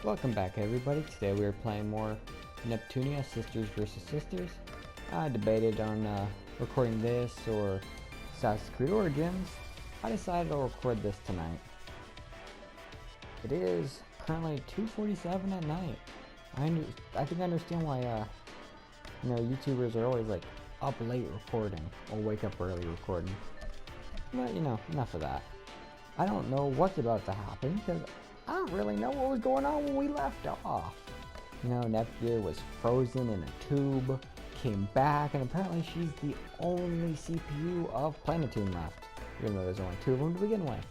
Welcome back everybody. Today we are playing more Neptunia Sisters versus Sisters. I debated on recording this or Assassin's Creed Origins. I decided I'll record this tonight. It is currently 2:47 at night. I think I understand why YouTubers are always like up late recording or wake up early recording. But enough of that. I don't know what's about to happen because I don't really know what was going on when we left off. Neptunia was frozen in a tube, came back, and apparently she's the only CPU of Planetoon left, even though there's only two of them to begin with.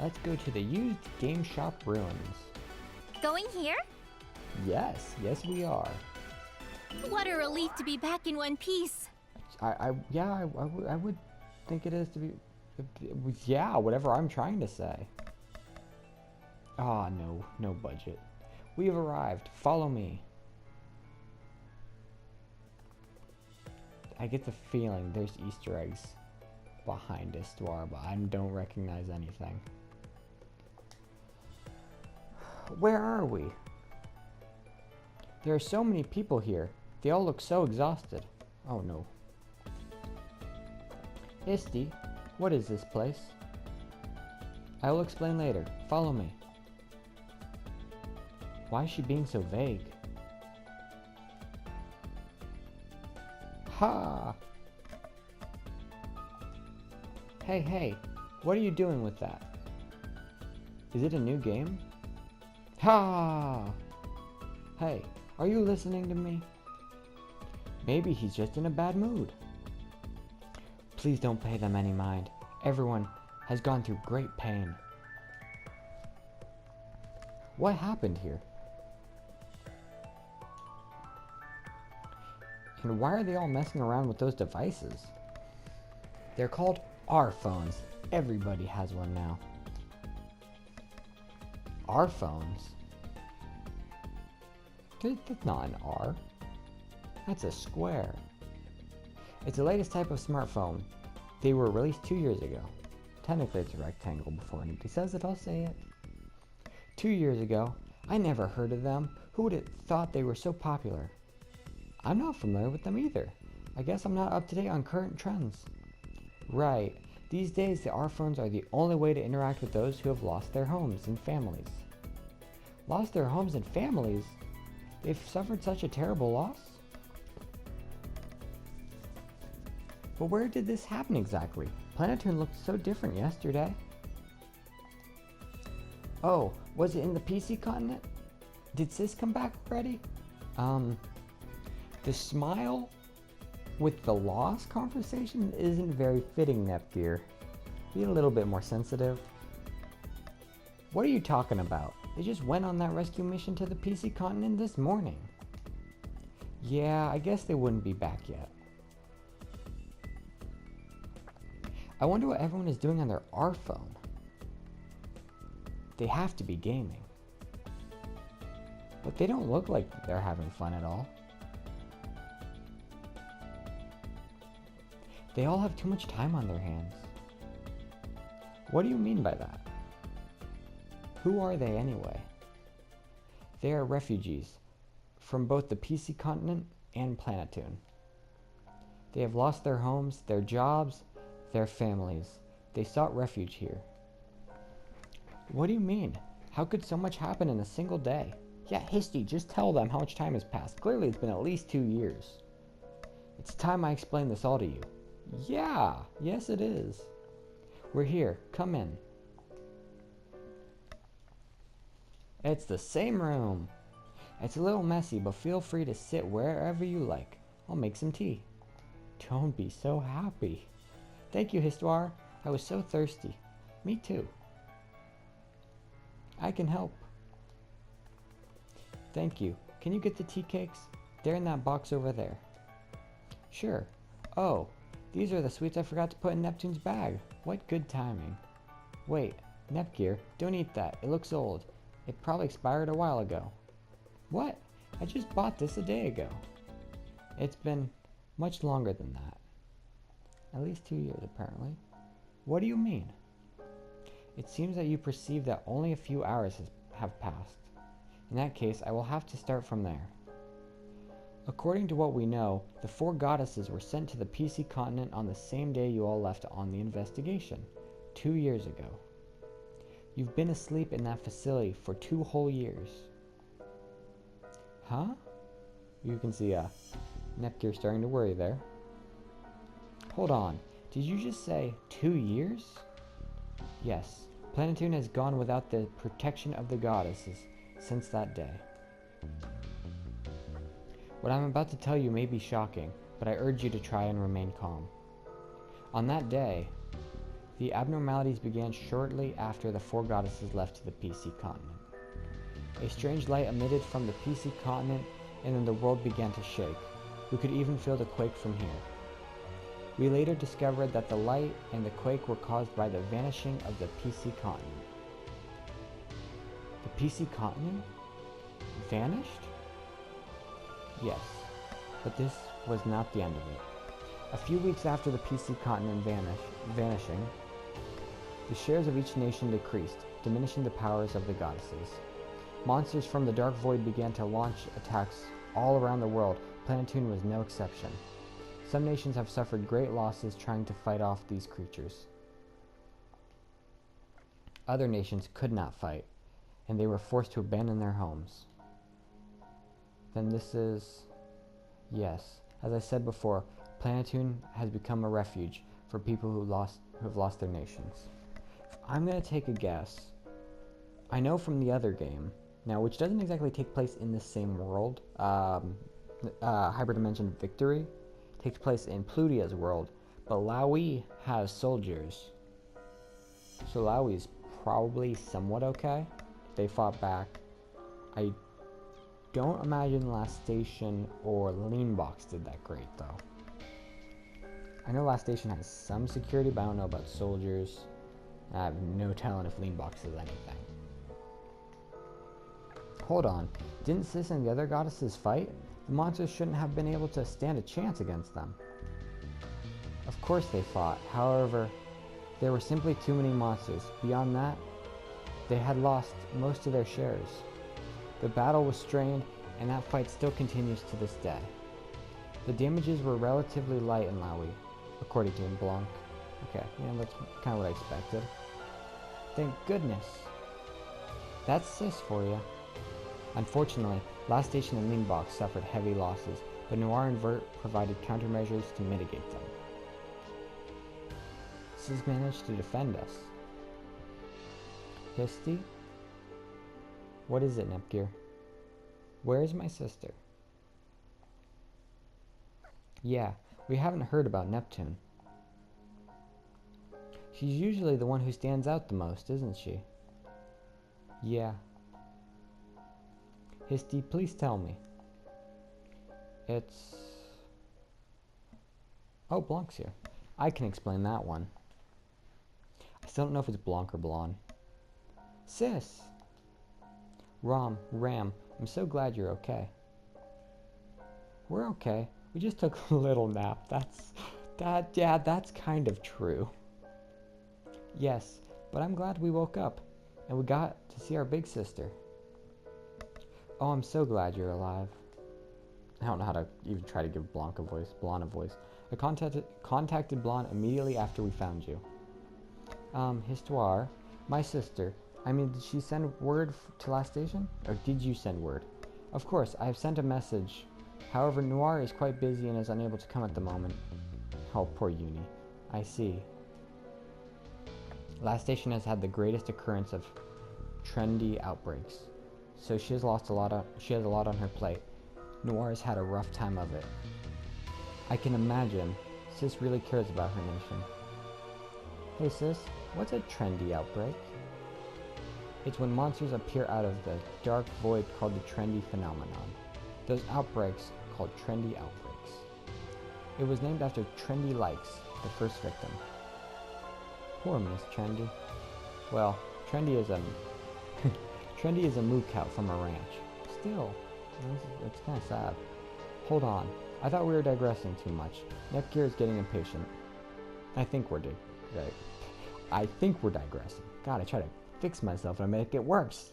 Let's go to the used game shop ruins. Going here? Yes we are. What a relief to be back in one piece. I would think it is to be, yeah, whatever I'm trying to say. Ah, no budget. We have arrived. Follow me. I get the feeling there's Easter eggs behind Histoire, but I don't recognize anything. Where are we? There are so many people here. They all look so exhausted. Oh no. Histy, what is this place? I will explain later. Follow me. Why is she being so vague? Ha! Hey, what are you doing with that? Is it a new game? Ha! Hey, are you listening to me? Maybe he's just in a bad mood. Please don't pay them any mind. Everyone has gone through great pain. What happened here? And why are they all messing around with those devices? They're called R phones. Everybody has one now. R phones? That's not an R. That's a square. It's the latest type of smartphone. They were released 2 years ago. Technically it's a rectangle before anybody says it, I'll say it. 2 years ago, I never heard of them. Who would have thought they were so popular? I'm not familiar with them either. I guess I'm not up to date on current trends. Right. These days, the R phones are the only way to interact with those who have lost their homes and families. Lost their homes and families? They've suffered such a terrible loss? But where did this happen exactly? Planetoon looked so different yesterday. Oh, was it in the PC continent? Did Sis come back already? The smile with the loss conversation isn't very fitting, Neptunia. Be a little bit more sensitive. What are you talking about? They just went on that rescue mission to the PC continent this morning. Yeah, I guess they wouldn't be back yet. I wonder what everyone is doing on their R phone. They have to be gaming. But they don't look like they're having fun at all. They all have too much time on their hands. What do you mean by that? Who are they anyway? They are refugees from both the PC continent and Planetoon. They have lost their homes, their jobs, their families. They sought refuge here. What do you mean? How could so much happen in a single day? Yeah, Histy, just tell them how much time has passed. Clearly it's been at least 2 years. It's time I explain this all to you. Yeah, yes it is. We're here, come in. It's the same room. It's a little messy, but feel free to sit wherever you like. I'll make some tea. Don't be so happy. Thank you, Histoire. I was so thirsty. Me too. I can help. Thank you. Can you get the tea cakes? They're in that box over there. Sure. Oh, these are the sweets I forgot to put in Neptune's bag. What good timing. Wait, Nepgear, don't eat that. It looks old. It probably expired a while ago. What? I just bought this a day ago. It's been much longer than that. At least 2 years, apparently. What do you mean? It seems that you perceive that only a few hours have passed. In that case, I will have to start from there. According to what we know, the 4 goddesses were sent to the PC continent on the same day you all left on the investigation, 2 years ago. You've been asleep in that facility for 2 whole years. Huh? You can see Nepgear starting to worry there. Hold on, did you just say 2 years? Yes, Planetoon has gone without the protection of the goddesses since that day. What I'm about to tell you may be shocking, but I urge you to try and remain calm. On that day, the abnormalities began shortly after the 4 goddesses left the PC continent. A strange light emitted from the PC continent, and then the world began to shake. We could even feel the quake from here. We later discovered that the light and the quake were caused by the vanishing of the PC continent. The PC continent vanished? Yes, but this was not the end of it. A few weeks after the PC continent vanishing, the shares of each nation decreased, diminishing the powers of the goddesses. Monsters from the dark void began to launch attacks all around the world. Planetoon was no exception. Some nations have suffered great losses trying to fight off these creatures. Other nations could not fight, and they were forced to abandon their homes. Then this is... Yes, as I said before, Planetoon has become a refuge for people who have lost their nations. I'm going to take a guess. I know from the other game, now which doesn't exactly take place in the same world, Hyperdimension Victory takes place in Plutia's world, but Laui has soldiers. So Laui's probably somewhat okay. They fought back. I don't imagine Last Station or Leanbox did that great though. I know Last Station has some security, but I don't know about soldiers. I have no telling if Leanbox does anything. Hold on, didn't Sis and the other goddesses fight? The monsters shouldn't have been able to stand a chance against them. Of course they fought, however, there were simply too many monsters. Beyond that, they had lost most of their shares. The battle was strained, and that fight still continues to this day. The damages were relatively light in Laui, according to Blanc. Okay, yeah, that's kind of what I expected. Thank goodness. That's Sis for you. Unfortunately, Last Station and Leanbox suffered heavy losses, but Noir and Vert provided countermeasures to mitigate them. Sis managed to defend us. Histy? What is it, Nepgear? Where is my sister? Yeah, we haven't heard about Neptune. She's usually the one who stands out the most, isn't she? Yeah. Histy, please tell me. It's... Oh, Blanc's here. I can explain that one. I still don't know if it's Blanc or Blonde. Sis! Ram, I'm so glad you're okay. We're okay. We just took a little nap. That's kind of true. Yes, but I'm glad we woke up, and we got to see our big sister. Oh, I'm so glad you're alive. I don't know how to even try to give Blonde a voice. I contacted Blonde immediately after we found you. Histoire, my sister. I mean, did she send word to Last Station? Or did you send word? Of course, I have sent a message. However, Noir is quite busy and is unable to come at the moment. Oh, poor Uni. I see. Last Station has had the greatest occurrence of trendy outbreaks, so she has a lot on her plate. Noir has had a rough time of it. I can imagine. Sis really cares about her nation. Hey sis, what's a trendy outbreak? It's when monsters appear out of the dark void called the trendy phenomenon. Those outbreaks called trendy outbreaks. It was named after Trendy Likes, the first victim. Poor Miss Trendy. Well, Trendy is a moo cow from a ranch. Still, it's kind of sad. Hold on, I thought we were digressing too much. Nepgear is getting impatient. I think we're digressing. God, I try to fix myself and I make it worse.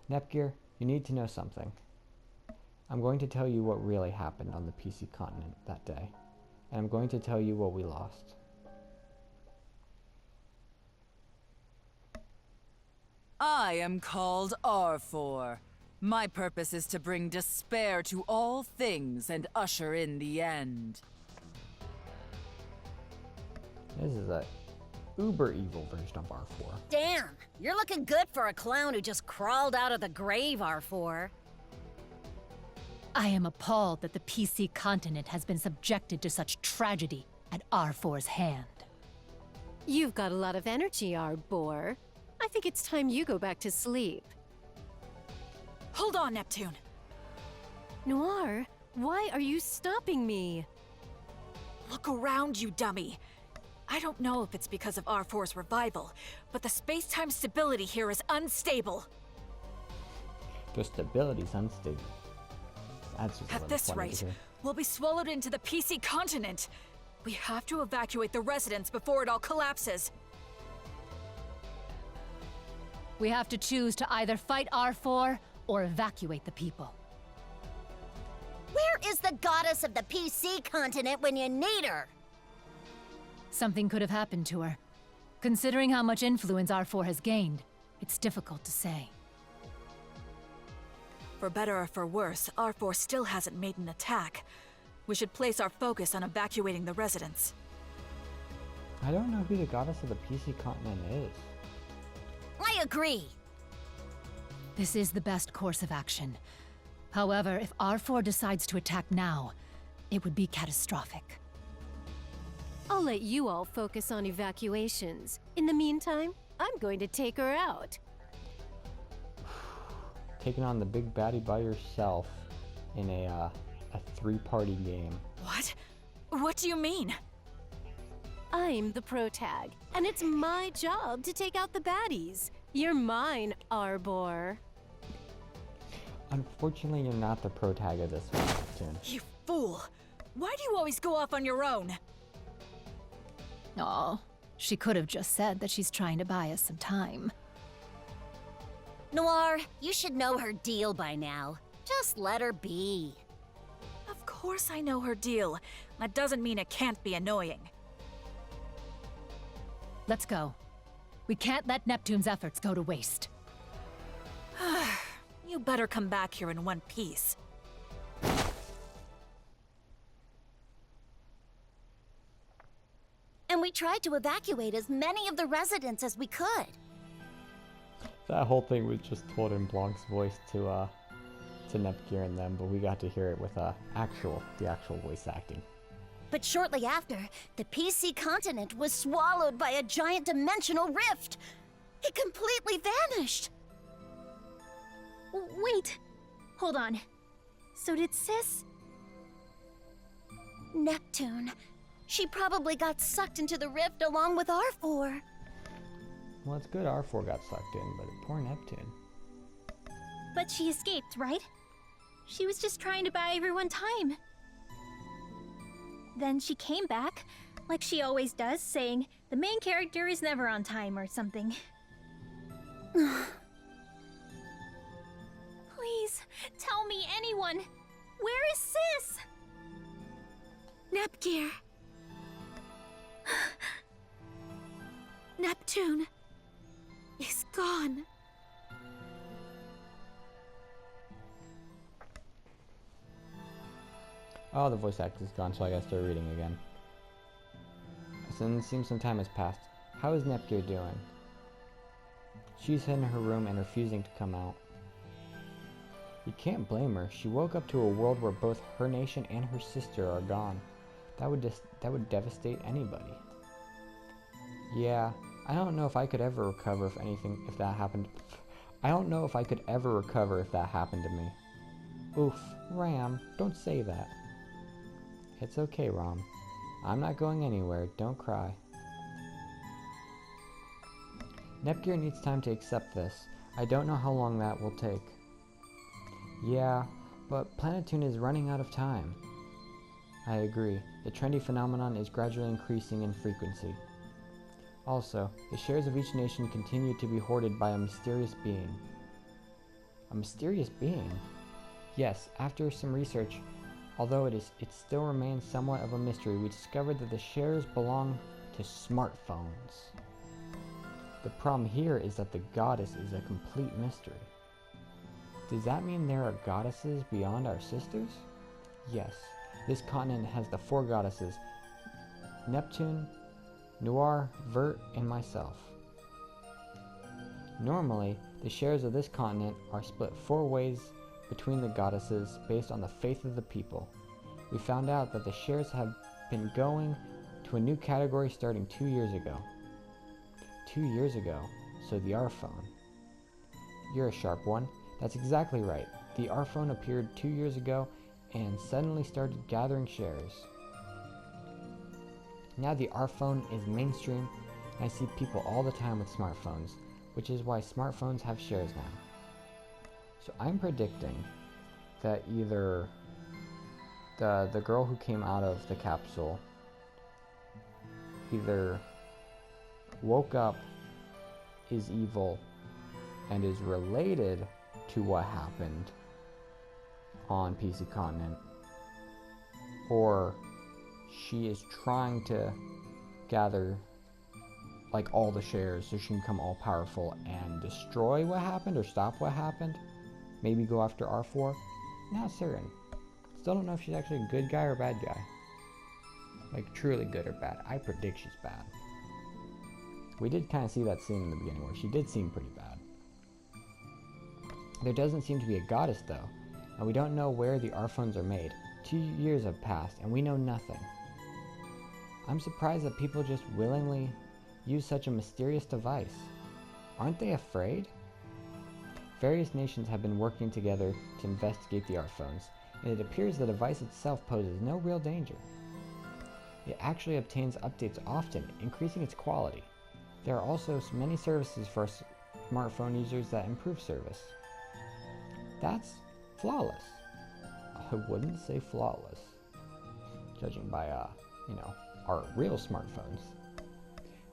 Nepgear, You need to know something. I'm going to tell you what really happened on the PC continent that day, and I'm going to tell you what we lost. I am called R4. My purpose is to bring despair to all things and usher in the end. This is a uber evil version of R4. Damn, you're looking good for a clown who just crawled out of the grave, R4. I am appalled that the PC continent has been subjected to such tragedy at R4's hand. You've got a lot of energy, Arbor. I think it's time you go back to sleep. Hold on, Neptune. Noir, why are you stopping me? Look around, you dummy. I don't know if it's because of R4's revival, but the space-time stability here is unstable. The stability's unstable. That's just a At little this funny to rate, hear. we'll be swallowed into the PC continent. We have to evacuate the residents before it all collapses. We have to choose to either fight R4 or evacuate the people. Where is the goddess of the PC continent when you need her? Something could have happened to her. Considering how much influence R4 has gained, it's difficult to say. For better or for worse, R4 still hasn't made an attack. We should place our focus on evacuating the residents. I don't know who the goddess of the PC continent is. I agree. This is the best course of action. However, if R4 decides to attack now, it would be catastrophic. I'll let you all focus on evacuations. In the meantime, I'm going to take her out. Taking on the big baddie by yourself in a three-party game. What? What do you mean? I'm the protag, and it's my job to take out the baddies. You're mine, Arbor. Unfortunately, you're not the protag of this one, Neptune. You fool! Why do you always go off on your own? Aw, she could have just said that she's trying to buy us some time. Noir, you should know her deal by now. Just let her be. Of course I know her deal. That doesn't mean it can't be annoying. Let's go. We can't let Neptune's efforts go to waste. You better come back here in one piece. And we tried to evacuate as many of the residents as we could. That whole thing was just told in Blanc's voice to Nepgear and them, but we got to hear it with the actual voice acting. But shortly after, the PC continent was swallowed by a giant dimensional rift. It completely vanished. Wait. Hold on. So did Sis? Neptune. She probably got sucked into the rift along with R4. Well, it's good R4 got sucked in, but poor Neptune. But she escaped, right? She was just trying to buy everyone time. Then she came back, like she always does, saying the main character is never on time or something. Please, tell me, anyone. Where is Sis? Nepgear. Neptune is gone. Oh, the voice actor's gone, so I gotta start reading again. So it seems some time has passed. How is Nepgear doing? She's in her room and refusing to come out. You can't blame her. She woke up to a world where both her nation and her sister are gone. That would devastate anybody. Yeah, I don't know if I could ever recover if that happened. I don't know if I could ever recover if that happened to me. Oof, Ram, don't say that. It's okay, Ram. I'm not going anywhere. Don't cry. Nepgear needs time to accept this. I don't know how long that will take. Yeah, but Planetoon is running out of time. I agree. The trendy phenomenon is gradually increasing in frequency. Also, the shares of each nation continue to be hoarded by a mysterious being. A mysterious being? Yes, after some research, although it still remains somewhat of a mystery, we discovered that the shares belong to smartphones. The problem here is that the goddess is a complete mystery. Does that mean there are goddesses beyond our sisters? Yes, this continent has the 4 goddesses: Neptune, Noir, Vert, and myself. Normally, the shares of this continent are split 4 ways between the goddesses based on the faith of the people. We found out that the shares have been going to a new category starting 2 years ago. 2 years ago, so the R-phone. You're a sharp one. That's exactly right. The R-phone appeared 2 years ago and suddenly started gathering shares. Now the R-phone is mainstream, and I see people all the time with smartphones, which is why smartphones have shares now. So I'm predicting that either the girl who came out of the capsule either woke up, is evil, and is related to what happened on PC Continent, or she is trying to gather like all the shares so she can become all powerful and destroy what happened or stop what happened. Maybe go after R4. Not certain. Still don't know if she's actually a good guy or a bad guy. Like truly good or bad. I predict she's bad. We did kind of see that scene in the beginning where she did seem pretty bad. There doesn't seem to be a goddess though, and we don't know where the R-phones are made. 2 years have passed and we know nothing. I'm surprised that people just willingly use such a mysterious device. Aren't they afraid? Various nations have been working together to investigate the R-phones, and it appears the device itself poses no real danger. It actually obtains updates often, increasing its quality. There are also many services for smartphone users that improve service. That's flawless. I wouldn't say flawless, judging by, our real smartphones.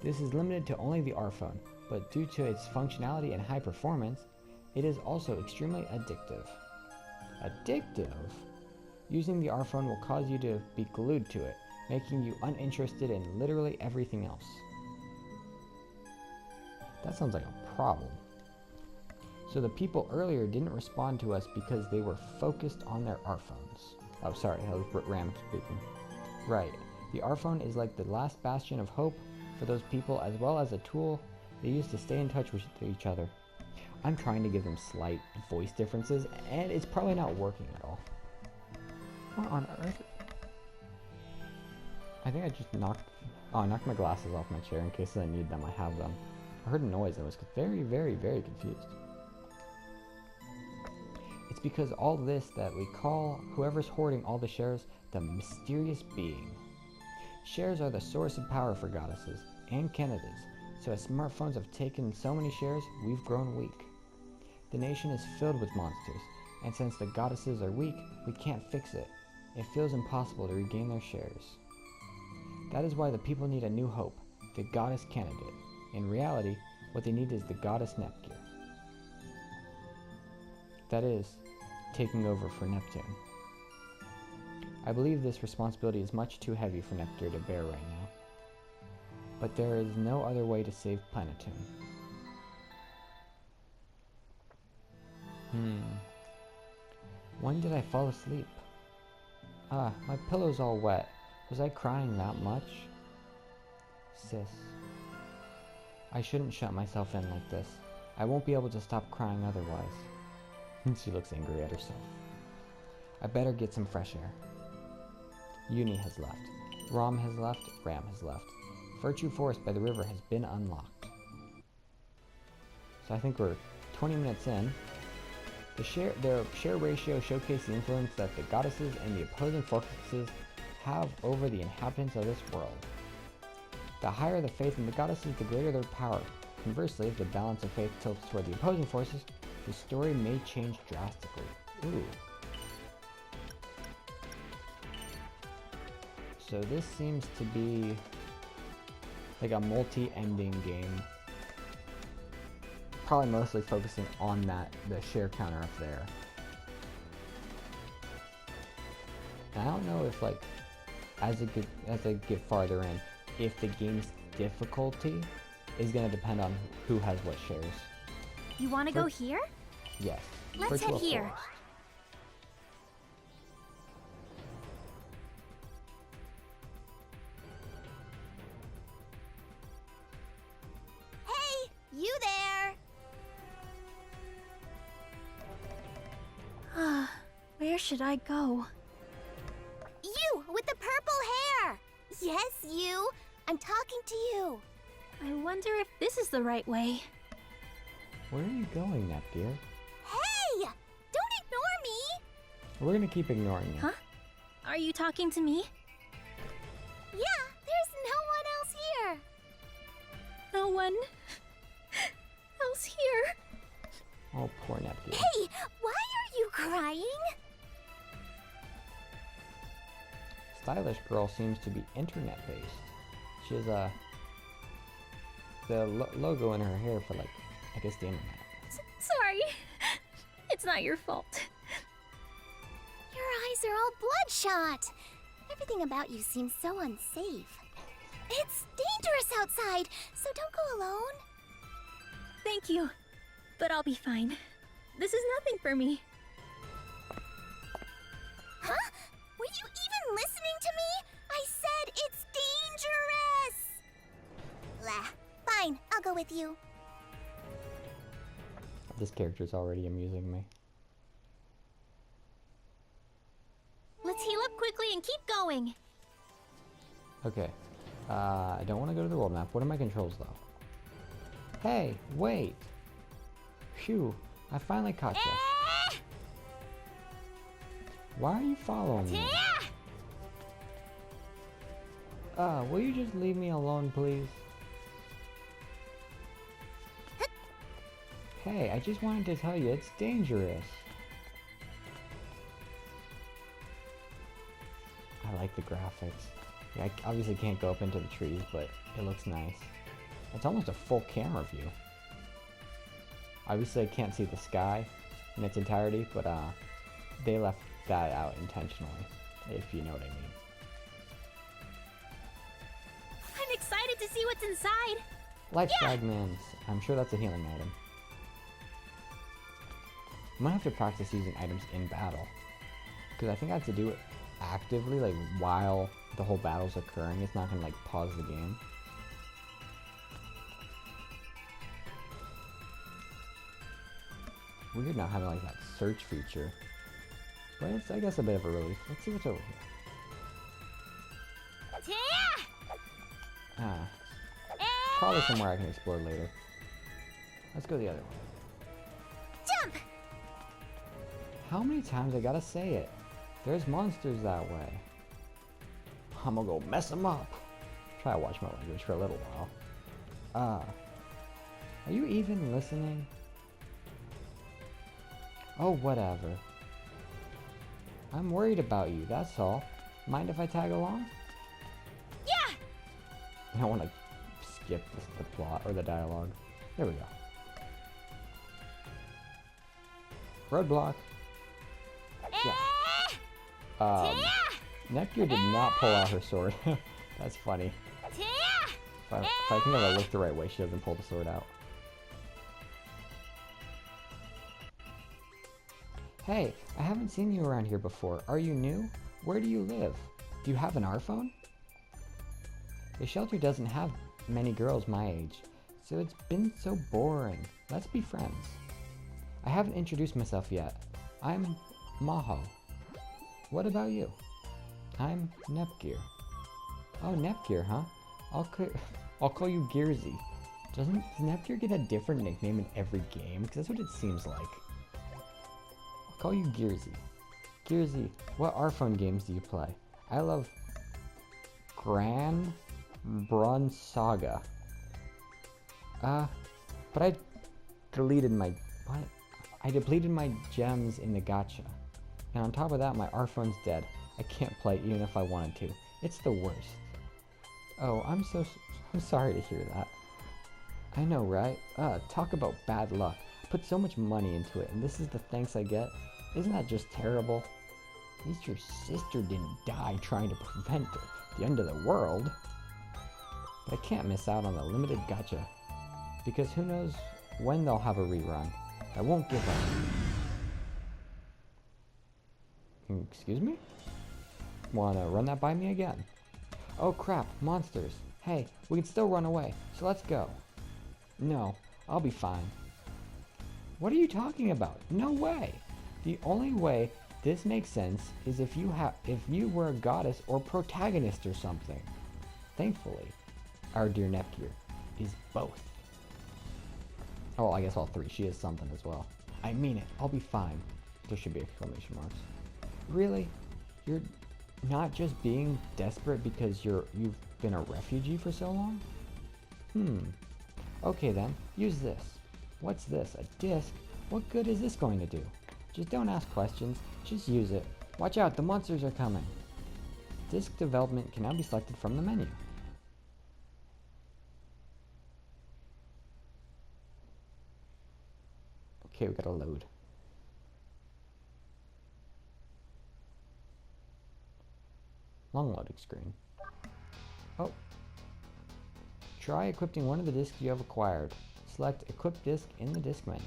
This is limited to only the R-phone, but due to its functionality and high performance, it is also extremely addictive. Addictive? Using the R-phone will cause you to be glued to it, making you uninterested in literally everything else. That sounds like a problem. So the people earlier didn't respond to us because they were focused on their R-phones. Oh, sorry, that was Ram speaking. Right. The R-phone is like the last bastion of hope for those people, as well as a tool they use to stay in touch with each other. I'm trying to give them slight voice differences, and it's probably not working at all. What on earth? I think I just knocked my glasses off my chair in case I need them. I have them. I heard a noise and was very, very, very confused. It's because all this that we call whoever's hoarding all the shares the mysterious being. Shares are the source of power for goddesses and candidates, so as smartphones have taken so many shares, we've grown weak. The nation is filled with monsters, and since the goddesses are weak, we can't fix it. It feels impossible to regain their shares. That is why the people need a new hope, the goddess candidate. In reality, what they need is the goddess Nepgear. That is, taking over for Neptune. I believe this responsibility is much too heavy for Nepgear to bear right now. But there is no other way to save Planetune. When did I fall asleep? My pillow's all wet. Was I crying that much? Sis. I shouldn't shut myself in like this. I won't be able to stop crying otherwise. She looks angry at herself. I better get some fresh air. Uni has left. Rom has left. Ram has left. Virtue Forest by the river has been unlocked. So I think we're 20 minutes in. The share ratio showcased the influence that the goddesses and the opposing forces have over the inhabitants of this world. The higher the faith in the goddesses, the greater their power. Conversely, if the balance of faith tilts toward the opposing forces, the story may change drastically. Ooh. So this seems to be like a multi-ending game. probably mostly focusing on the share counter up there. And I don't know if like as I get farther in, if the game's difficulty is gonna depend on who has what shares. You want to go here? Yes. Let's head Virtual here. Forest. Hey, you there? Where should I go? You with the purple hair. Yes, you. I'm talking to you. I wonder if this is the right way. Where are you going, Nepgear? Hey, don't ignore me. We're gonna keep ignoring you. Huh? Are you talking to me? Yeah, there's no one else here. No one else here. Oh, poor Nepgear. Hey, why are you crying? Stylish girl seems to be internet-based. She has the logo in her hair for, like, I guess the internet. Sorry. It's not your fault. Your eyes are all bloodshot. Everything about you seems so unsafe. It's dangerous outside, so don't go alone. Thank you. But I'll be fine. This is nothing for me. Huh? Were you even listening to me? I said it's dangerous! Blah. Fine, I'll go with you. This character's already amusing me. Let's heal up quickly and keep going. Okay. I don't want to go to the world map. What are my controls, though? Hey, wait! Phew, I finally caught you. Why are you following me? Will you just leave me alone, please? Hey, I just wanted to tell you, it's dangerous. I like the graphics. Yeah, I obviously can't go up into the trees, but it looks nice. It's almost a full camera view. Obviously I can't see the sky in its entirety, but they left that out intentionally, if you know what I mean. I'm excited to see what's inside. Life fragments. I'm sure that's a healing item. I'm gonna have to practice using items in battle, because I think I have to do it actively, like while the whole battle's occurring. It's not gonna like pause the game. Weird not having like that search feature, but it's, I guess, a bit of a relief. Let's see what's over here. Probably somewhere I can explore later. Let's go the other way. Jump! How many times I gotta say it? There's monsters that way. I'm gonna go mess them up. Try to watch my language for a little while. Are you even listening? Oh, whatever. I'm worried about you, that's all. Mind if I tag along? Yeah! I don't want to skip the plot or the dialogue. There we go. Roadblock. Yeah. Nepgear did not pull out her sword. That's funny. If I think if I look the right way, she doesn't pull the sword out. Hey, I haven't seen you around here before. Are you new? Where do you live? Do you have an R-phone? The shelter doesn't have many girls my age, so it's been so boring. Let's be friends. I haven't introduced myself yet. I'm Maho. What about you? I'm Nepgear. Oh, Nepgear, huh? I'll call you Gearsy. Does Nepgear get a different nickname in every game? Because that's what it seems like. I'll call you Gearsy. Gearsy, what R-phone games do you play? I love Gran Brun Saga. But I deleted my... What? I depleted my gems in the gacha. And on top of that, my R-phone's dead. I can't play even if I wanted to. It's the worst. Oh, I'm sorry to hear that. I know, right? Talk about bad luck. I put so much money into it, and this is the thanks I get? Isn't that just terrible? At least your sister didn't die trying to prevent the end of the world. But I can't miss out on the limited gacha, because who knows when they'll have a rerun. I won't give up. Excuse me? Wanna run that by me again? Oh crap, monsters. Hey, we can still run away, so let's go. No, I'll be fine. What are you talking about? No way! The only way this makes sense is if you were a goddess or protagonist or something. Thankfully, our dear Nepgear is both. Oh, I guess all three. She is something as well. I mean it. I'll be fine. There should be exclamation marks. Really? You're not just being desperate because you've been a refugee for so long? Okay then, use this. What's this? A disc? What good is this going to do? Just don't ask questions, just use it. Watch out, the monsters are coming. Disc development can now be selected from the menu. Okay, we gotta load. Long loading screen. Oh. Try equipping one of the discs you have acquired. Select Equip Disc in the disc menu.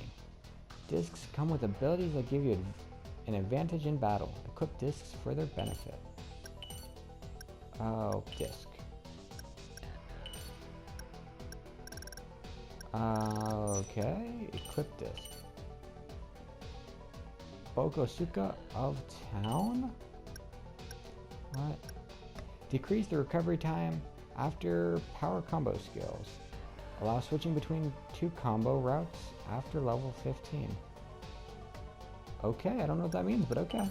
Discs come with abilities that give you an advantage in battle. Equip discs for their benefit. Oh, disc. Okay, equip disc. Bogosuka of Town? What? Decrease the recovery time after power combo skills. Allow switching between 2 combo routes after level 15. Okay, I don't know what that means, but okay.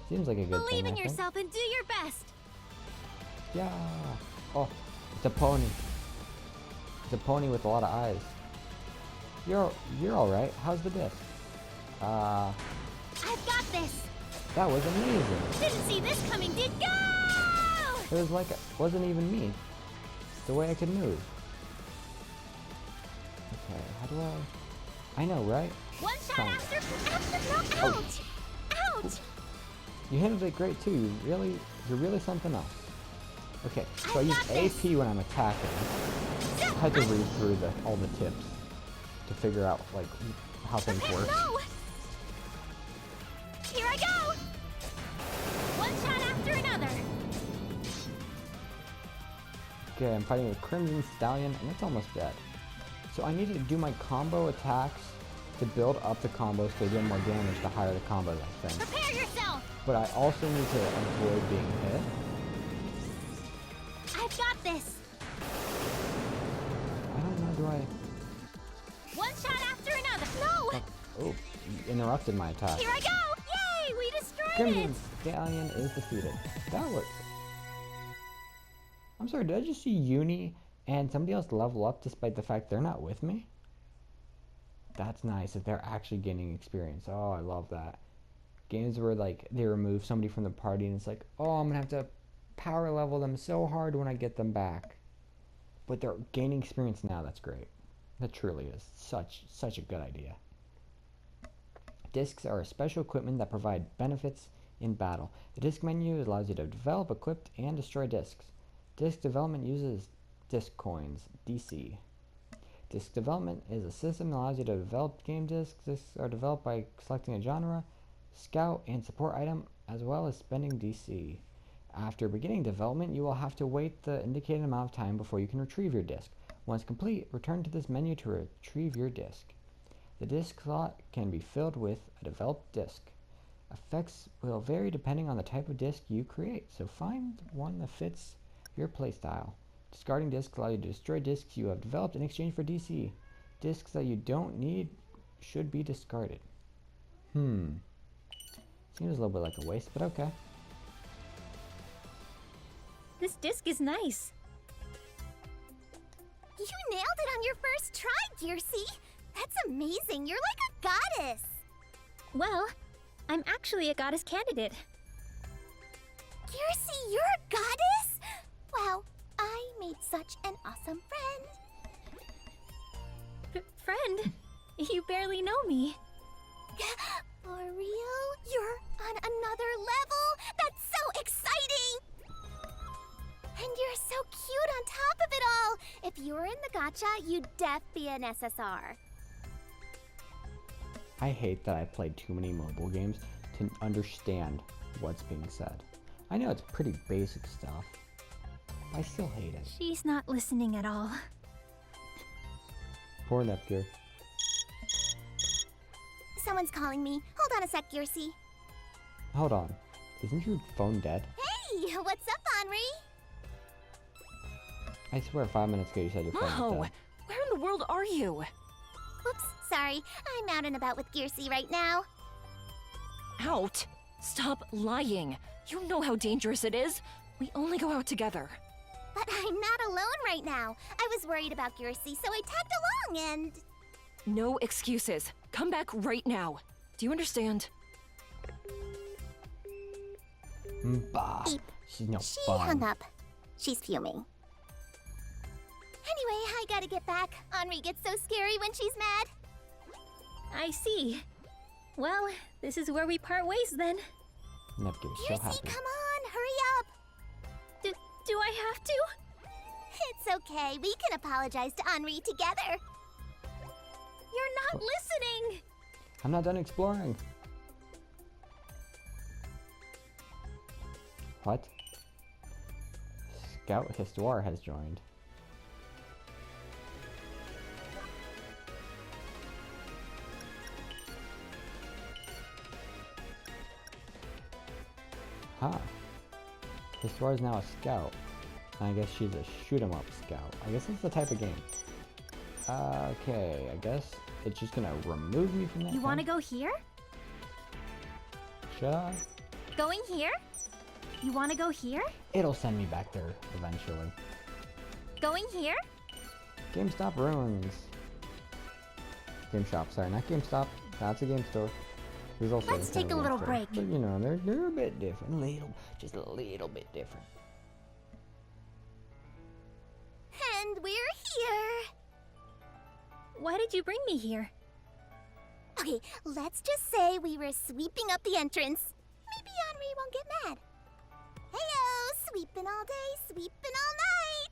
Seems like a good thing, Believe in I think. yourself and do your best. Yeah. Oh, it's a pony. It's a pony with a lot of eyes. You're all right. How's the disc? I've got this. That was amazing. Didn't see this coming, did go? It was like it wasn't even me. It's the way I could move. Okay, how do I know, right? One shot Fine. after no, ouch! Ouch! You handled it great too. You're really something else. Okay, so I use got this. AP when I'm attacking. I had to read through all the tips to figure out like how things work. No! Here I go! One shot after another. Okay, I'm fighting with Crimson Stallion and it's almost dead. So I need to do my combo attacks to build up the combos so they do more damage the higher the combos, I think. Prepare yourself! But I also need to avoid being hit. I've got this! I don't know, do I... One shot after another. No! Oh, you interrupted my attack. Here I go! Yay! We destroyed Crimson it! Stallion is defeated. That was... I'm sorry, did I just see Uni and somebody else level up despite the fact they're not with me? That's nice if they're actually gaining experience. Oh, I love that. Games where like they remove somebody from the party and it's like, oh, I'm gonna have to power level them so hard when I get them back. But they're gaining experience now, that's great. That truly is such a good idea. Discs are a special equipment that provide benefits in battle. The disc menu allows you to develop, equip, and destroy discs. Disc development uses disc coins, DC. Disc development is a system that allows you to develop game discs. Discs are developed by selecting a genre, scout, and support item, as well as spending DC. After beginning development, you will have to wait the indicated amount of time before you can retrieve your disc. Once complete, return to this menu to retrieve your disc. The disc slot can be filled with a developed disc. Effects will vary depending on the type of disc you create, so find one that fits your playstyle. Discarding discs allow you to destroy discs you have developed in exchange for DC. Discs that you don't need should be discarded. Seems a little bit like a waste, but okay. This disc is nice. You nailed it on your first try, Gearsey! That's amazing! You're like a goddess! Well, I'm actually a goddess candidate. Gearsey, you're a goddess? Wow, I made such an awesome friend. Friend, you barely know me. For real? You're on another level? That's so exciting! And you're so cute on top of it all! If you were in the gacha, you'd def be an SSR. I hate that I played too many mobile games to understand what's being said. I know it's pretty basic stuff. I still hate it. She's not listening at all. Poor Nepgear. Someone's calling me. Hold on a sec, Gearsey. Hold on. Isn't your phone dead? Hey, what's up, Henri? I swear 5 minutes ago you said your phone Maho, was dead. where in the world are you? Oops, sorry. I'm out and about with Gearsey right now. Out? Stop lying. You know how dangerous it is. We only go out together. But I'm not alone right now. I was worried about Gearsey, so I tagged along and... No excuses. Come back right now. Do you understand? Bah. Beep. She's no She fun. hung up. She's fuming. Anyway, I gotta get back. Henri gets so scary when she's mad. I see. Well, this is where we part ways then. Nepgear's so Gearsey, happy. come on, hurry up. Do I have to? It's okay. We can apologize to Henri together. You're not listening! I'm not done exploring. What? Scout Histoire has joined. Huh. Histoire is now a scout. And I guess she's a shoot 'em up scout. I guess that's the type of game. Okay, I guess it's just gonna remove me from that. You want to thing? go here? Should I? Going here? You want to go here? It'll send me back there eventually. Going here? GameStop ruins. Game Shop, sorry, not GameStop. That's a game store. There's also Let's Nintendo take a Game little Store. break. But you know, they're a bit different. Just a little bit different. And we're here. Why did you bring me here? Okay, let's just say we were sweeping up the entrance. Maybe Henri won't get mad. Heyo, sweeping all day, sweeping all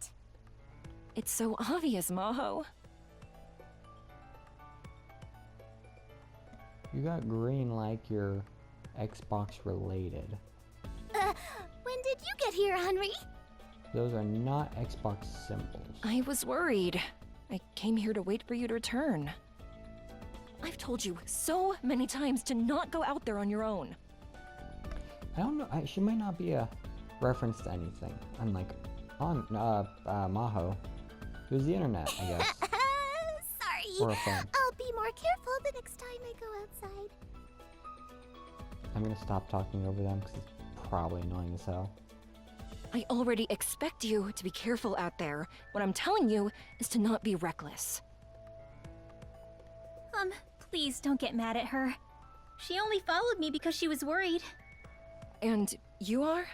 night. It's so obvious, Maho. You got green like you're Xbox related. When did you get here, Henri? Those are not Xbox symbols. I was worried. I came here to wait for you to return. I've told you so many times to not go out there on your own. I don't know. She might not be a reference to anything. Unlike on Maho. It was the internet, I guess. Sorry. Or a phone. I'll be more careful the next time I go outside. I'm gonna stop talking over them because it's probably annoying as hell. I already expect you to be careful out there. What I'm telling you is to not be reckless. Please don't get mad at her. She only followed me because she was worried. And you are?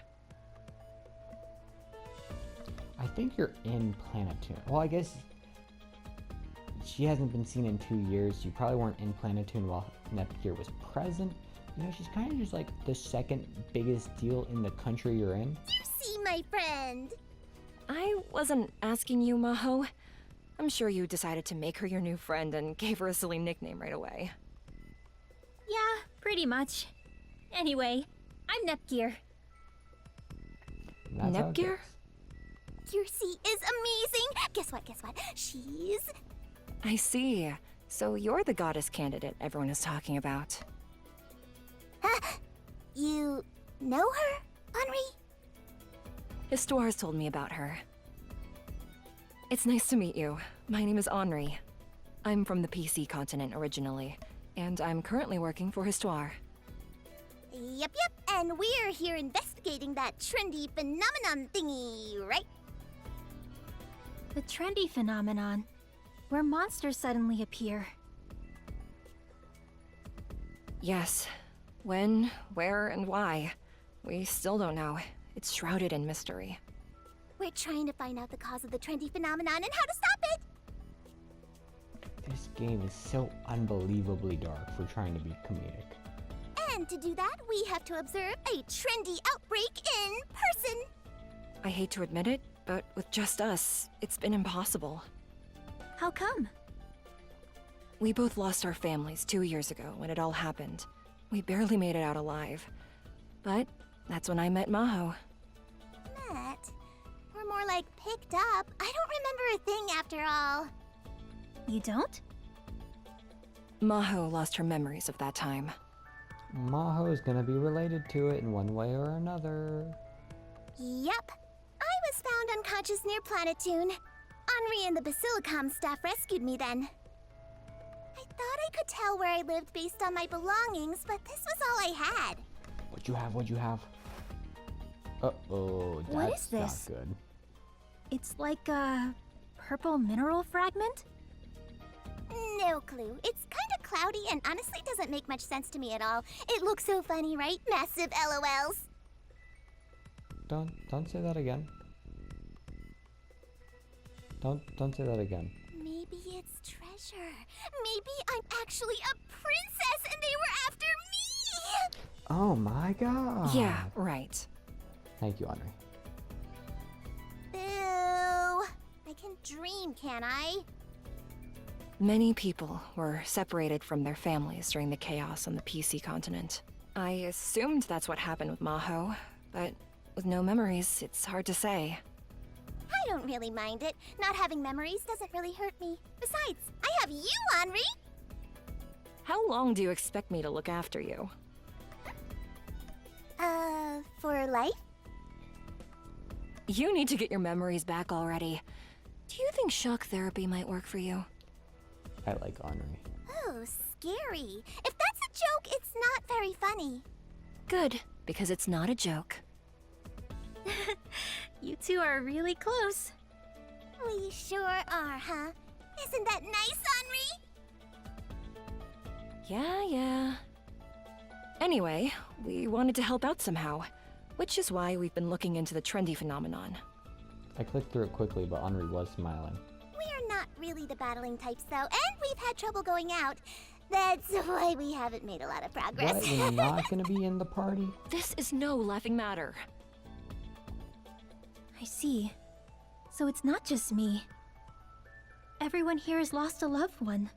I think you're in Planetoon. Well, I guess she hasn't been seen in 2 years. You probably weren't in Planetoon while Nepgear was present. You know, she's kind of just like the second biggest deal in the country you're in. You see, my friend. I wasn't asking you, Maho. I'm sure you decided to make her your new friend and gave her a silly nickname right away. Yeah, pretty much. Anyway, I'm Nepgear. That's how it Nepgear? goes. Gearsey is amazing. Guess what? She's... I see. So you're the goddess candidate everyone is talking about. You know her, Henri? Histoire's told me about her. It's nice to meet you. My name is Henri. I'm from the PC continent originally, and I'm currently working for Histoire. Yep. And we're here investigating that trendy phenomenon thingy, right? The trendy phenomenon, where monsters suddenly appear. Yes. When, where, and why. We still don't know. It's shrouded in mystery. We're trying to find out the cause of the trendy phenomenon and how to stop it! This game is so unbelievably dark for trying to be comedic. And to do that, we have to observe a trendy outbreak in person. I hate to admit it, but with just us, it's been impossible. How come? We both lost our families 2 years ago when it all happened. We barely made it out alive. But that's when I met Maho. Met? We're more like picked up. I don't remember a thing after all. You don't? Maho lost her memories of that time. Maho is gonna be related to it in one way or another. Yep. I was found unconscious near Planetoon. Henri and the Basilicom staff rescued me then. I thought I could tell where I lived based on my belongings, but this was all I had. What'd you have? What'd you have? Uh-oh, that's What is this? not good. It's like a purple mineral fragment? No clue. It's kind of cloudy and honestly doesn't make much sense to me at all. It looks so funny, right? Massive LOLs. Don't say that again. Don't say that again. Maybe it's treasure. Maybe I'm actually a princess and they were after me! Oh my god. Yeah, right. Thank you, Henri. Ew. I can dream, can I? Many people were separated from their families during the chaos on the PC continent. I assumed that's what happened with Maho, but with no memories, it's hard to say. I don't really mind it. Not having memories doesn't really hurt me. Besides, I have you, Henri! How long do you expect me to look after you? For life? You need to get your memories back already. Do you think shock therapy might work for you? I like Henri. Oh, scary. If that's a joke, it's not very funny. Good, because it's not a joke. You two are really close. We sure are, huh? Isn't that nice, Henri? Yeah. Anyway, we wanted to help out somehow, which is why we've been looking into the trendy phenomenon. I clicked through it quickly, but Henri was smiling. We're not really the battling types, though, and we've had trouble going out. That's why we haven't made a lot of progress. What? You're not gonna be in the party? This is no laughing matter. I see. So it's not just me. Everyone here has lost a loved one.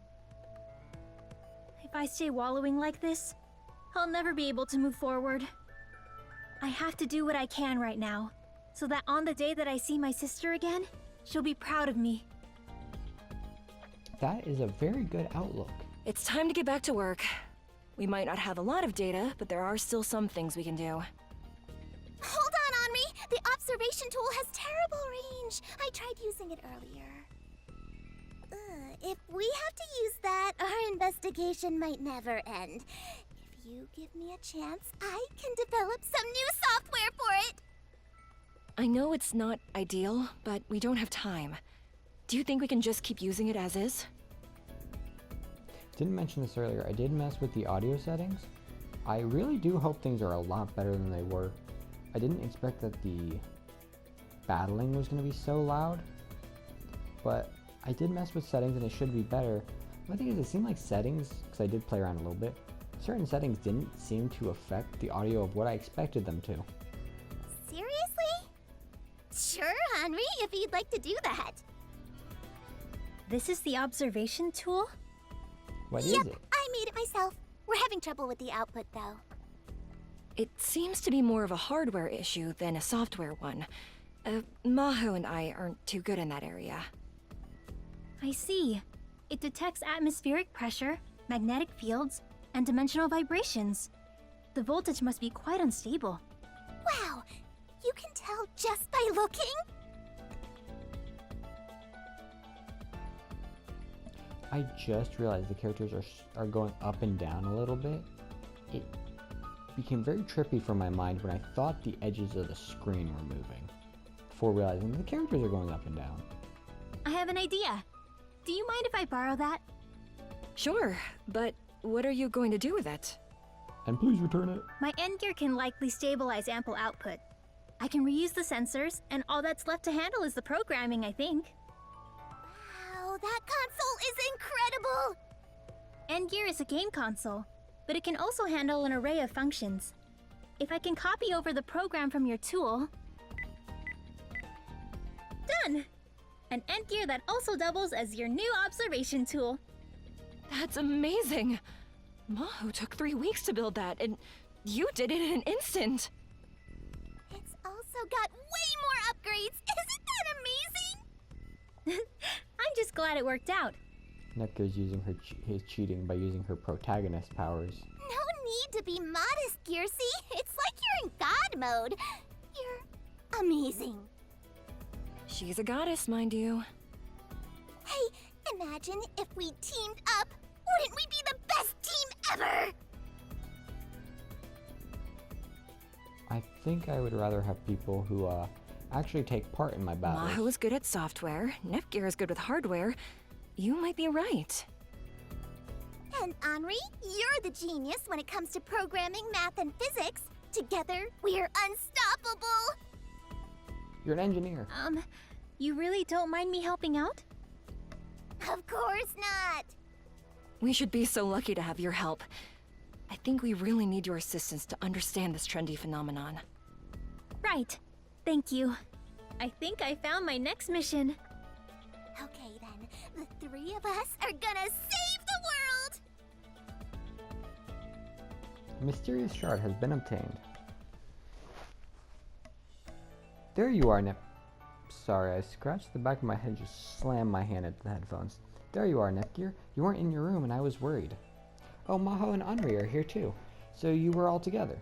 If I stay wallowing like this, I'll never be able to move forward. I have to do what I can right now, so that on the day that I see my sister again, she'll be proud of me. That is a very good outlook. It's time to get back to work. We might not have a lot of data, but there are still some things we can do. Hold on, Henri! The observation tool has terrible range. I tried using it earlier. If we have to use that, our investigation might never end. If you give me a chance, I can develop some new software for it! I know it's not ideal, but we don't have time. Do you think we can just keep using it as is? Didn't mention this earlier, I did mess with the audio settings. I really do hope things are a lot better than they were. I didn't expect that the battling was going to be so loud, but I did mess with settings and it should be better. The thing is, it seemed like settings, because I did play around a little bit, certain settings didn't seem to affect the audio of what I expected them to. Seriously? Sure, Henri, if you'd like to do that. This is the observation tool? What is Yep, it? I made it myself. We're having trouble with the output, though. It seems to be more of a hardware issue than a software one. Maho and I aren't too good in that area. I see. It detects atmospheric pressure, magnetic fields, and dimensional vibrations. The voltage must be quite unstable. Wow, you can tell just by looking? I just realized the characters are going up and down a little bit. It became very trippy for my mind when I thought the edges of the screen were moving, before realizing the characters are going up and down. I have an idea. Do you mind if I borrow that? Sure, but what are you going to do with it? And please return it. My end gear can likely stabilize ample output. I can reuse the sensors, and all that's left to handle is the programming, I think. Wow, that console is incredible! N-Gear is a game console, but it can also handle an array of functions. If I can copy over the program from your tool... Done! An N-Gear that also doubles as your new observation tool. That's amazing! Maho took 3 weeks to build that, and you did it in an instant! It's also got way more upgrades! Isn't that amazing? I'm just glad it worked out. Nepgear's using his cheating by using her protagonist powers. No need to be modest, Gearsey. It's like you're in God mode. You're amazing. She's a goddess, mind you. Hey, imagine if we teamed up. Wouldn't we be the best team ever? I think I would rather have people who actually take part in my battles. Maho is good at software, Nepgear is good with hardware. You might be right. And Henri, you're the genius when it comes to programming, math, and physics. Together, we're unstoppable. You're an engineer. You really don't mind me helping out? Of course not. We should be so lucky to have your help. I think we really need your assistance to understand this trendy phenomenon. Right. Thank you. I think I found my next mission. Okay then, the 3 of us are gonna save the world! A mysterious shard has been obtained. There you are, Sorry, I scratched the back of my head and just slammed my hand into the headphones. There you are, Nepgear. You weren't in your room and I was worried. Oh, Maho and Henri are here too. So you were all together.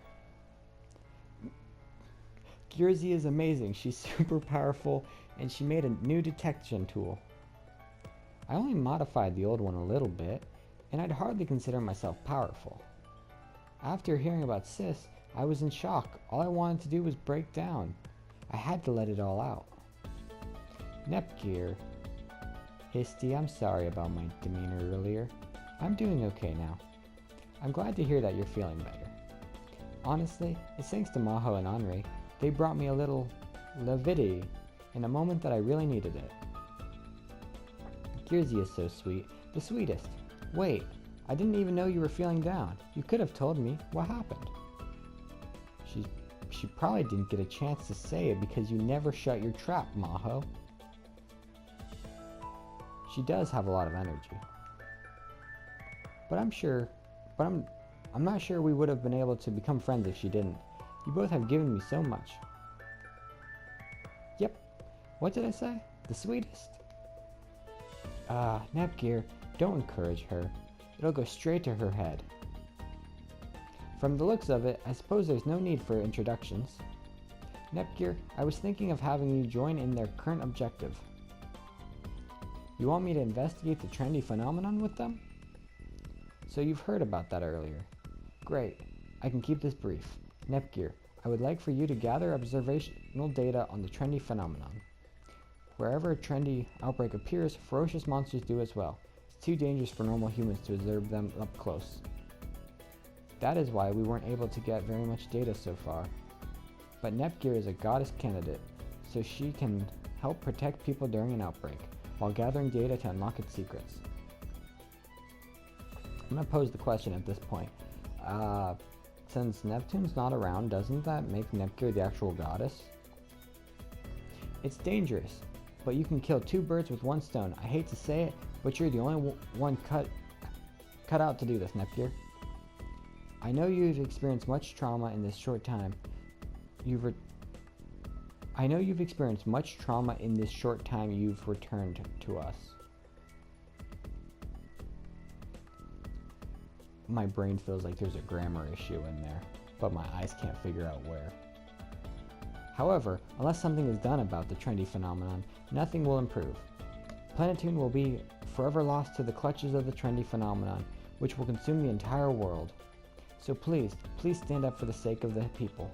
Gearsey is amazing. She's super powerful and she made a new detection tool. I only modified the old one a little bit, and I'd hardly consider myself powerful. After hearing about Sis, I was in shock. All I wanted to do was break down. I had to let it all out. Nepgear. Histy, I'm sorry about my demeanor earlier. I'm doing okay now. I'm glad to hear that you're feeling better. Honestly, it's thanks to Maho and Henri. They brought me a little levity in a moment that I really needed it. Gearsey is so sweet. The sweetest. Wait, I didn't even know you were feeling down. You could have told me. What happened? She probably didn't get a chance to say it because you never shut your trap, Maho. She does have a lot of energy. But I'm not sure we would have been able to become friends if she didn't. You both have given me so much. Yep. What did I say? The sweetest? Nepgear, don't encourage her. It'll go straight to her head. From the looks of it, I suppose there's no need for introductions. Nepgear, I was thinking of having you join in their current objective. You want me to investigate the trendy phenomenon with them? So you've heard about that earlier. Great. I can keep this brief. Nepgear, I would like for you to gather observational data on the trendy phenomenon. Wherever a trendy outbreak appears, ferocious monsters do as well. It's too dangerous for normal humans to observe them up close. That is why we weren't able to get very much data so far. But Nepgear is a goddess candidate, so she can help protect people during an outbreak, while gathering data to unlock its secrets. I'm gonna pose the question at this point. Since Neptune's not around, doesn't that make Nepgear the actual goddess? It's dangerous, but you can kill 2 birds with 1 stone. I hate to say it, but you're the only one cut out to do this, Nepgear. I know you've experienced much trauma in this short time. I know you've experienced much trauma in this short time you've returned to us. My brain feels like there's a grammar issue in there, but my eyes can't figure out where. However, unless something is done about the trendy phenomenon, nothing will improve. Planetoon will be forever lost to the clutches of the trendy phenomenon, which will consume the entire world. So please stand up for the sake of the people.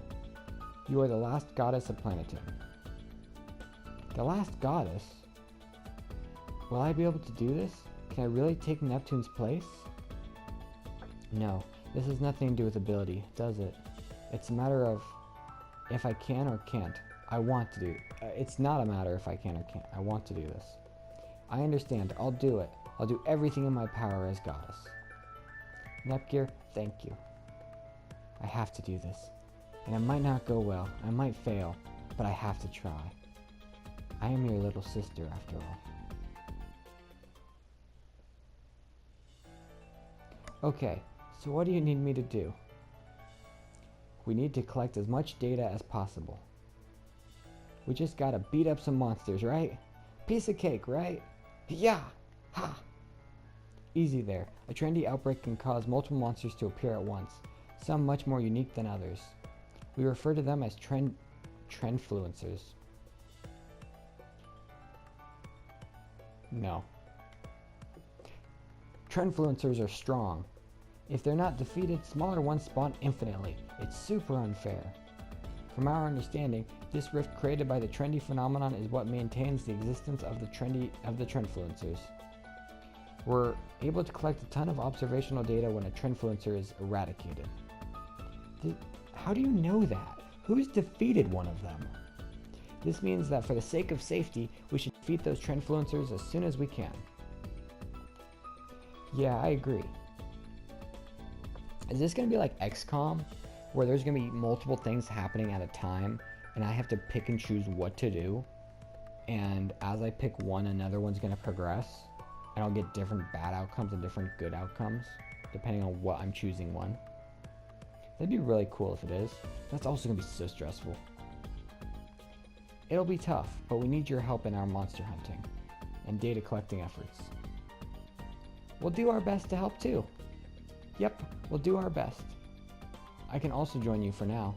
You are the last goddess of Planetoon. The last goddess? Will I be able to do this? Can I really take Neptune's place? No, this has nothing to do with ability, does it? It's a matter of if I can or can't. I want to do it. It's not a matter if I can or can't. I want to do this. I understand. I'll do it. I'll do everything in my power as goddess. Nepgear, thank you. I have to do this. And it might not go well. I might fail. But I have to try. I am your little sister, after all. Okay, so what do you need me to do? We need to collect as much data as possible. We just gotta beat up some monsters, right? Piece of cake, right? Yeah! Ha! Easy there. A trendy outbreak can cause multiple monsters to appear at once, some much more unique than others. We refer to them as trendfluencers. No. Trendfluencers are strong. If they're not defeated, smaller ones spawn infinitely. It's super unfair. From our understanding, this rift created by the trendy phenomenon is what maintains the existence of the trendfluencers. We're able to collect a ton of observational data when a trendfluencer is eradicated. How do you know that? Who's defeated one of them? This means that for the sake of safety, we should defeat those trendfluencers as soon as we can. Yeah, I agree. Is this going to be like XCOM, where there's going to be multiple things happening at a time, and I have to pick and choose what to do? And as I pick one, another one's going to progress, and I'll get different bad outcomes and different good outcomes, depending on what I'm choosing one. That'd be really cool if it is. That's also going to be so stressful. It'll be tough, but we need your help in our monster hunting and data collecting efforts. We'll do our best to help too. Yep, we'll do our best. I can also join you for now.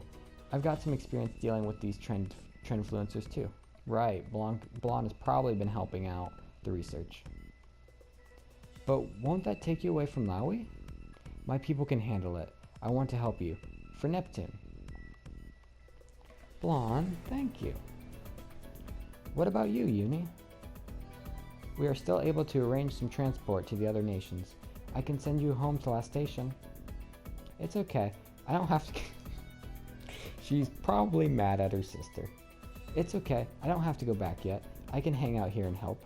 I've got some experience dealing with these trendfluencers too. Right, Blonde has probably been helping out the research. But won't that take you away from Laui? My people can handle it. I want to help you. For Neptune. Blonde, thank you. What about you, Uni? We are still able to arrange some transport to the other nations. I can send you home to last station. It's okay. I don't have to... She's probably mad at her sister. It's okay. I don't have to go back yet. I can hang out here and help.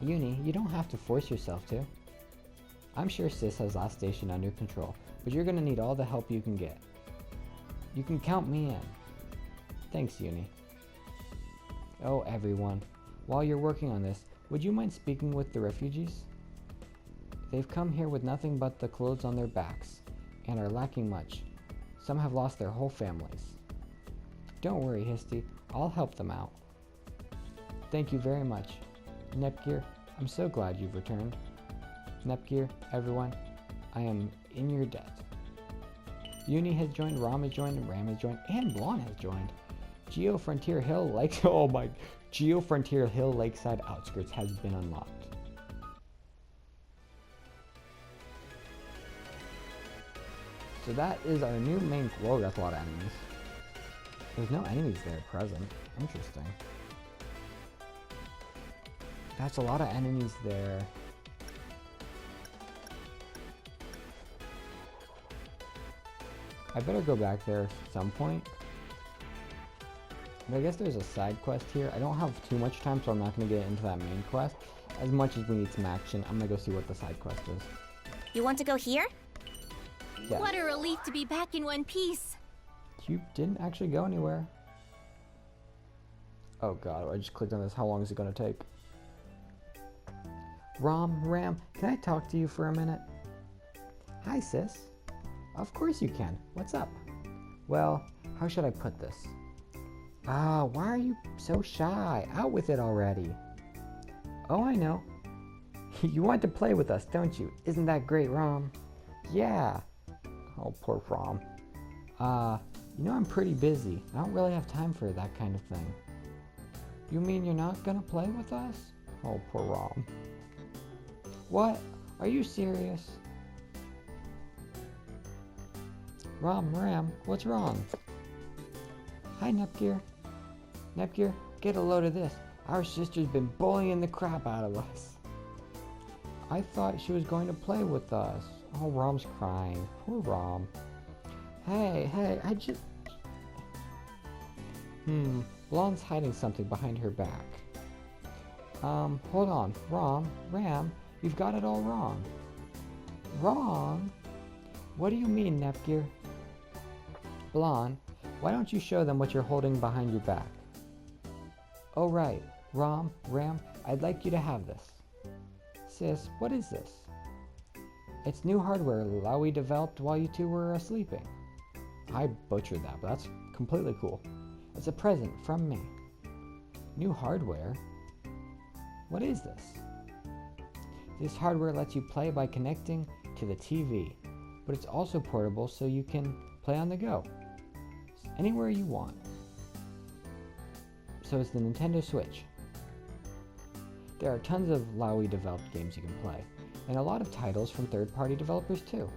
Uni, you don't have to force yourself to. I'm sure Sis has last station under control, but you're gonna need all the help you can get. You can count me in. Thanks, Uni. Oh, everyone. While you're working on this, would you mind speaking with the refugees? They've come here with nothing but the clothes on their backs, and are lacking much. Some have lost their whole families. Don't worry, Histy. I'll help them out. Thank you very much. Nepgear, I'm so glad you've returned. Nepgear, everyone, I am in your debt. Uni has joined, Ram has joined, Ram has joined, and Blonde has joined. Geo Frontier Hill Geo Frontier Hill Lakeside Outskirts has been unlocked. So that is our new main... Whoa, that's a lot of enemies. There's no enemies there at present. Interesting. That's a lot of enemies there. I better go back there at some point. But I guess there's a side quest here. I don't have too much time, so I'm not going to get into that main quest. As much as we need some action, I'm going to go see what the side quest is. You want to go here? Yeah. What a relief to be back in one piece. You didn't actually go anywhere. Oh god, I just clicked on this. How long is it going to take? Ram, can I talk to you for a minute? Hi, sis. Of course you can. What's up? Well, how should I put this? Why are you so shy? Out with it already. Oh, I know. You want to play with us, don't you? Isn't that great, Ram? Yeah. Oh, poor Ram. You know I'm pretty busy. I don't really have time for that kind of thing. You mean you're not gonna play with us? Oh, poor Ram. What? Are you serious? Ram, what's wrong? Hi, Nepgear. Nepgear, get a load of this. Our sister's been bullying the crap out of us. I thought she was going to play with us. Oh, Ram's crying. Poor Ram. Hey, Blonde's hiding something behind her back. Hold on. Ram, you've got it all wrong. Wrong? What do you mean, Nepgear? Blonde, why don't you show them what you're holding behind your back? Oh right, Ram, I'd like you to have this. Sis, what is this? It's new hardware Lowy developed while you two were sleeping. I butchered that, but that's completely cool. It's a present from me. New hardware? What is this? This hardware lets you play by connecting to the TV, but it's also portable so you can play on the go, anywhere you want. So it's the Nintendo Switch. There are tons of Lowy developed games you can play, and a lot of titles from third-party developers too.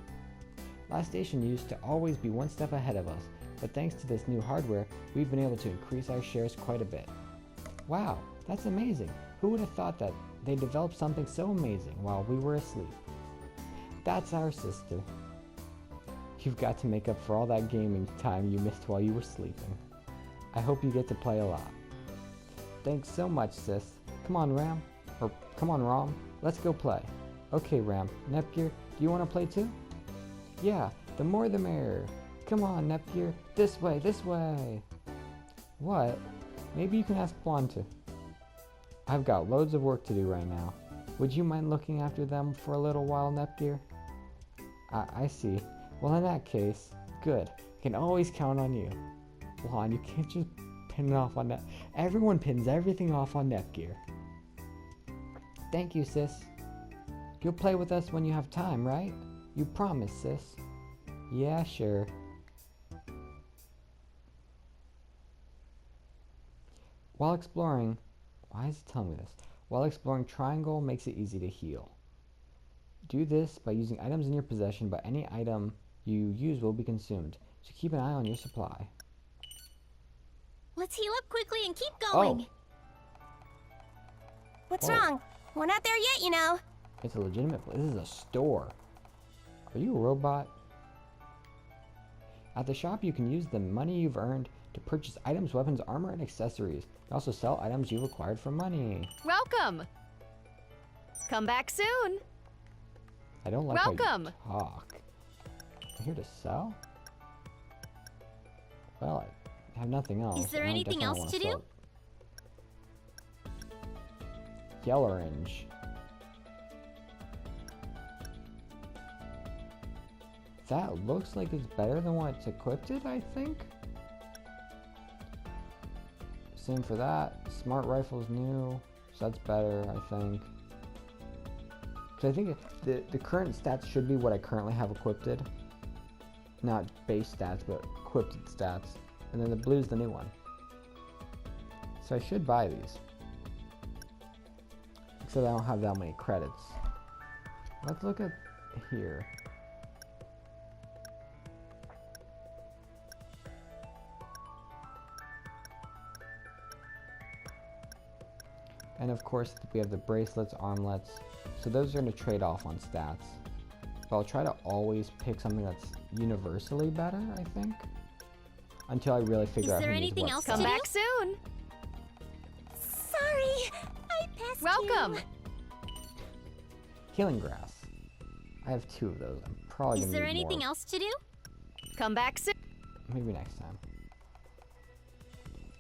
Last Station used to always be one step ahead of us, but thanks to this new hardware, we've been able to increase our shares quite a bit. Wow, that's amazing. Who would have thought that they developed something so amazing while we were asleep? That's our sister. You've got to make up for all that gaming time you missed while you were sleeping. I hope you get to play a lot. Thanks so much, sis. Come on, Ram. Or, come on, Rom. Let's go play. Okay, Ram. Nepgear, do you want to play too? Yeah, the more the merrier. Come on, Nepgear. This way, this way. What? Maybe you can ask Blonde to. I've got loads of work to do right now. Would you mind looking after them for a little while, Nepgear? I see. Well, in that case, good. I can always count on you. Blonde, you can't just pin it off on Nep. Everyone pins everything off on Nepgear. Thank you, sis. You'll play with us when you have time, right? You promise, sis? Yeah, sure. While exploring... Why is it telling me this? While exploring, triangle makes it easy to heal. Do this by using items in your possession, but any item you use will be consumed. So keep an eye on your supply. Let's heal up quickly and keep going. Oh. What's Oh. wrong? We're not there yet, you know. It's a legitimate place. This is a store. Are you a robot? At the shop, you can use the money you've earned to purchase items, weapons, armor, and accessories. You can also sell items you've acquired for money. Welcome! Come back soon! I don't like how Welcome. you talk. I'm here to sell? Well, I have nothing else. Is there and I anything definitely else wanna to do? sell it. Yellow orange. That looks like it's better than what it's equipped it, I think. Same for that. Smart rifle's new, so that's better, I think. Because I think the current stats should be what I currently have equipped. Not base stats, but equipped stats. And then the blue's the new one. So I should buy these. Except I don't have that many credits. Let's look at here. And of course, we have the bracelets, armlets. So those are going to trade off on stats. But I'll try to always pick something that's universally better, I think. Until I really figure out there who needs anything what else stuff. Come back soon! Sorry, I passed Welcome! you. Healing grass. I have 2 of those. I'm probably Is going to there need anything more. else to do? Come back soon! Maybe next time.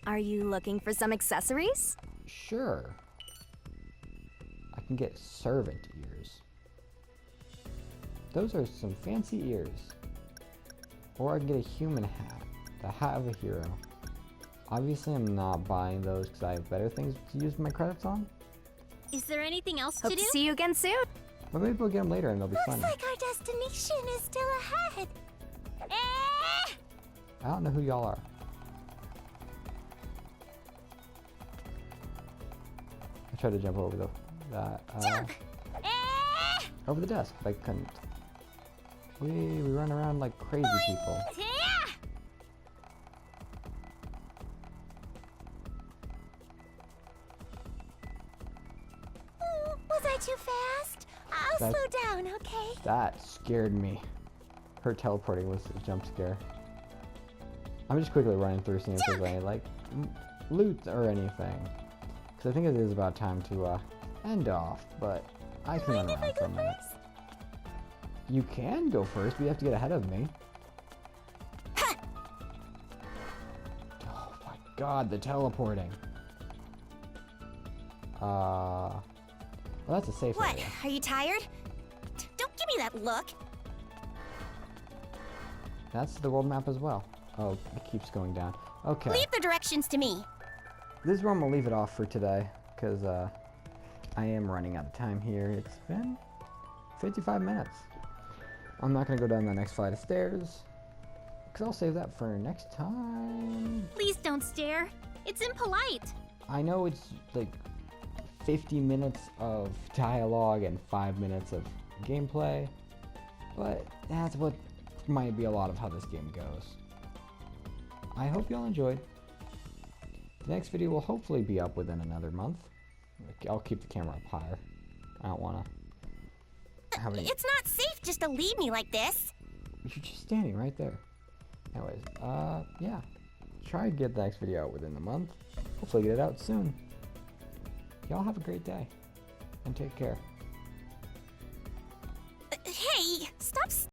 Are you looking for some accessories? Sure. I can get servant ears. Those are some fancy ears. Or I can get a human hat. The hat of a hero. Obviously I'm not buying those because I have better things to use my credits on. Is there anything else Hope to to do? see you again soon. But maybe we'll get them later and they'll be Looks fun. like our destination is still ahead. Eh! I don't know who y'all are. I tried to jump over Jump! Eh! over the desk, but I couldn't. We run around like crazy people. Yeah! Was I too fast? I'll That- slow down, okay? That scared me. Her teleporting was a jump scare. I'm just quickly running through seeing if there's any, like, loot or anything. Because I think it is about time to end off, but I can run around for a minute. You can go first, but you have to get ahead of me. Oh my god, the teleporting. Well, that's a safe What? area. Are you tired? Don't give me that look. That's the world map as well. Oh, it keeps going down. Okay. Leave the directions to me. This is where I'm gonna leave it off for today, because I am running out of time here. It's been 55 minutes. I'm not gonna go down the next flight of stairs, because I'll save that for next time. Please don't stare. It's impolite. I know it's like 50 minutes of dialogue and 5 minutes of gameplay, but that's what might be a lot of how this game goes. I hope y'all enjoyed. The next video will hopefully be up within another month. I'll keep the camera up higher. I don't want to have any... It's not safe just to leave me like this. You're just standing right there. Anyways, yeah. Try to get the next video out within the month. Hopefully get it out soon. Y'all have a great day. And take care. Hey, stop